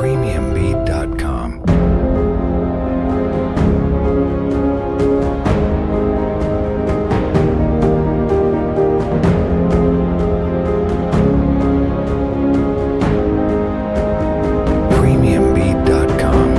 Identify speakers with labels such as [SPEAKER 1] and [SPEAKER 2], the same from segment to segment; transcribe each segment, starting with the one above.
[SPEAKER 1] premiumbeat.com. premiumbeat.com. premiumbeat.com.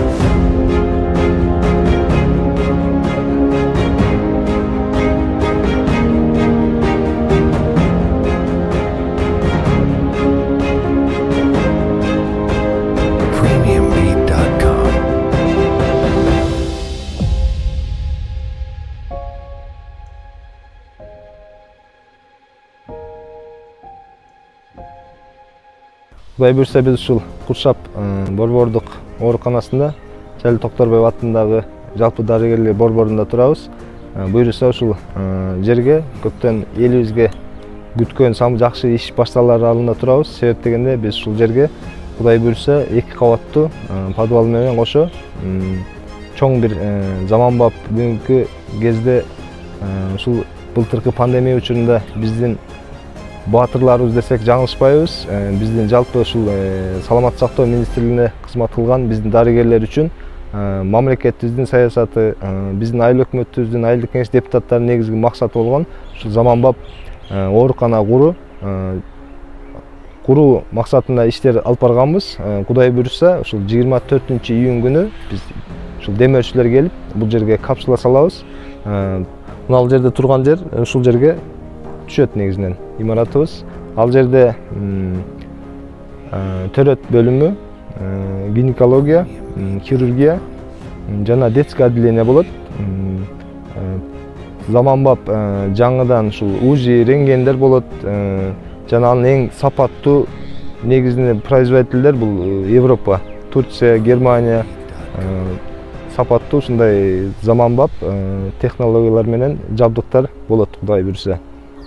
[SPEAKER 2] Құдай бұйырса біз ушул Куршап борбордук ооруканасында Жалил Токторбаев атындагы жалпы дарыгерлер борборунда турабыз. Буюрса ушул жерге көптөн элибизге күткөн жакшы иш башталар алдында турабыз. Себеп дегенде биз ушул жерге Құдай бұйырса 2 кабаттуу подвал менен кошо чоң бир заманбап бүгүнкү кезде ушул былтыркы пандемия учурунда биздин баатырларыбыз десек жаңылышпайбыз. Биздин жалпы ушул саламаттык сактоо министрлигине кызмат кылган биздин дарыгерлер үчүн мамлекетибиздин саясаты, биздин айыл өкмөтүбүздүн айылдык кеңеш депутаттарынын негизги максаты болгон ушул заманбап оорукана куруу максатында иштер алып барганбыз. Кудай буйрса ушул 24-июнь күнү биз ушул демөөрчүлөр келип бул жерге капсула салабыз. Мына жерде турган жер ушул жерге түшөт негизинен имаратыбыз. Ал жерде төрөт бөлүмү, гинекология, хирургия жана детский отделение болот. Заманбап жаңыдан ушул УЗИ, рентгендер болот. Жана анын эң сапаттуу негизинен производителдер бул Европа, Турция, Германия сапаттуу ушундай заманбап технологиялар менен жабдыктар болот Кудай буйрса.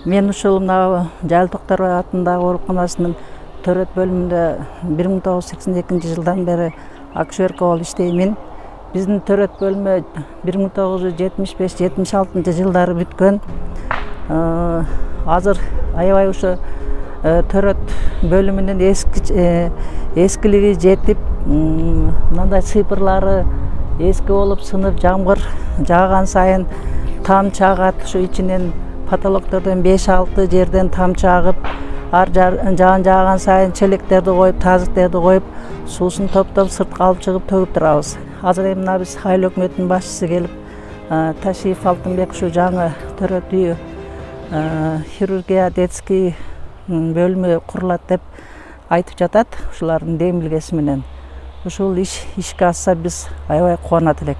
[SPEAKER 3] Мен ушул мына Жалил Токторбаев атындагы ооруканасынын төрөт бөлүмүндө 1982 жылдан бери акушерка болуп иштеймин. Биздин төрөт бөлүмү 1975-76 жылдары бүткөн. Азыр аябай ушу төрөт бөлүмүнүн эскилиги жетип, мындай цифрлары эски болуп сынып, жамгыр жааган сайын тамчы агат. Ушу ичинен потолоктордон 5-6 жерден тамчы агып, ар жаан жааган сайын челектерди коюп, тазыктерди коюп, суусун топтоп сыртка алып чыгып төгүп турабыз. Азыр эми мына биз айыл өкмөтүнүн башчысы келип, Ташиев Алтынбек ушу жаңы төрөт үй хирургия детский бөлүмү курулат деп айтып жатат. Ушулардын демилгеси менен ушул ишке ашса биз аябай кубанат элек.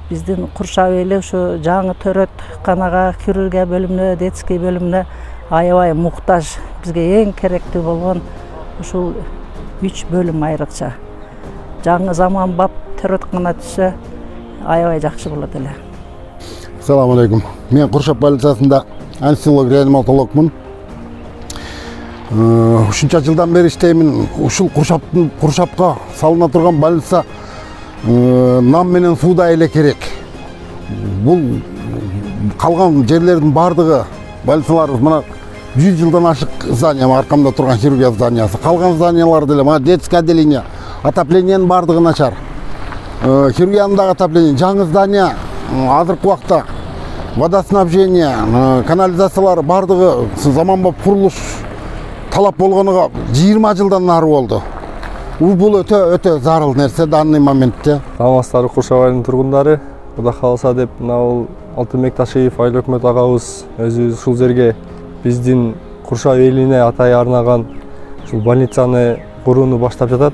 [SPEAKER 3] Биздин Куршап эли ушу жаңы төрөт канага, хирургия бөлүмүнө, детский бөлүмүнө аябай муктаж. Бизге эң керектүү болгон ушул 3 бөлүм айрыкча. Жаңы заманбап төрөт кана түшсө аябай жакшы болот эле.
[SPEAKER 4] Assalamu alaikum. Мен Куршап больницасында анестезиолог, реаниматологмун. Ушунча жылдан бери иштеймин. Ушул Куршапка салына турган больница нам менен сууда эле керек. Бул калган жерлердин бардыгы больницаларыбыз мына 100 жылдан ашык здание, аркамда турган хирургия зданиясы. Калган зданиялар деле мына детский отделение, отоплениенин бардыгы начар. Хирургиянын отопление, жаңы здание, азыркы убакта водоснабжение, канализациялар бардыгы заманбап курулуш талап болгонуга 20 жылдан нары болду. Бул өтө зарыл нерсе данный моментте.
[SPEAKER 2] Саламатсыздар Куршап айылынын тургундары, Кудай кааласа деп мына Алтынбек Ташиев айыл өкмөт агабыз өзүбүз ушул жерге биздин Куршап элине атай арнаган ушул больницаны курууну баштап жатат.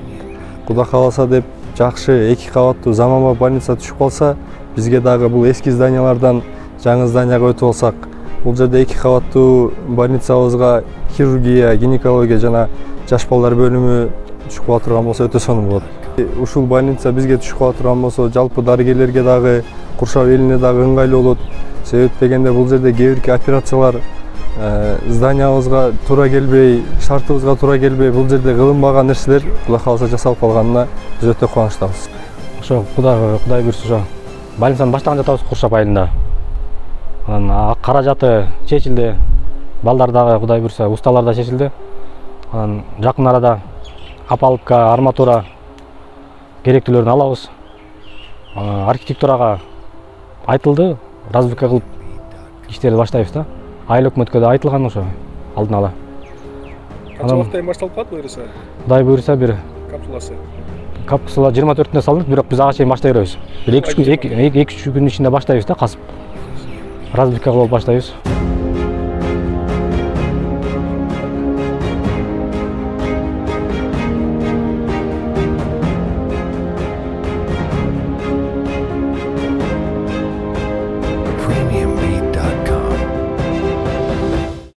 [SPEAKER 2] Кудай кааласа деп жакшы 2 кабаттуу заманбап больница түшүп калса, бизге дагы бул эски зданиялардан жаңы зданияга өтүп алсак, бул жерде 2 кабаттуу больницабызга хирургия, гинекология жана жаш балдар бөлүмү түшүп кала турган болсо өтө сонун болот. Ушул больница бизге түшүп кала турган болсо, жалпы дарыгерлерге дагы, Куршап элине дагы ыңгайлуу болот. Себеп дегенде бул жерде кээ бирки операциялар зданиябызга туура келбей, шартыбызга туура келбей, бул жерде кылынбаган нерселер Кудай кааласа жасалып калганына биз өтө кубанычтабыз.
[SPEAKER 5] Ошо Кудай буйрса ошо больницаны баштаган жатабыз Куршап айылында. Анан каражаты чечилди. Балдар дагы Кудай буйрса усталар да чечилди. Анан жакын арада опалубка, арматура керектүүлөрүн алабыз. Архитектурага айтылды, разбивка кылып иштерди баштайбыз да. Айыл өкмөткө да айтылган ошо алдын ала.
[SPEAKER 1] Канча убакыттан башталып калат буюрса?
[SPEAKER 5] Кудай буюрса бир
[SPEAKER 1] Капсуласы.
[SPEAKER 5] Капсула 24-нде салынат, бирок биз ага чейин баштай беребиз. 2-3 күн ичинде баштайбыз да, касып. Разбивка кылып баштайбыз.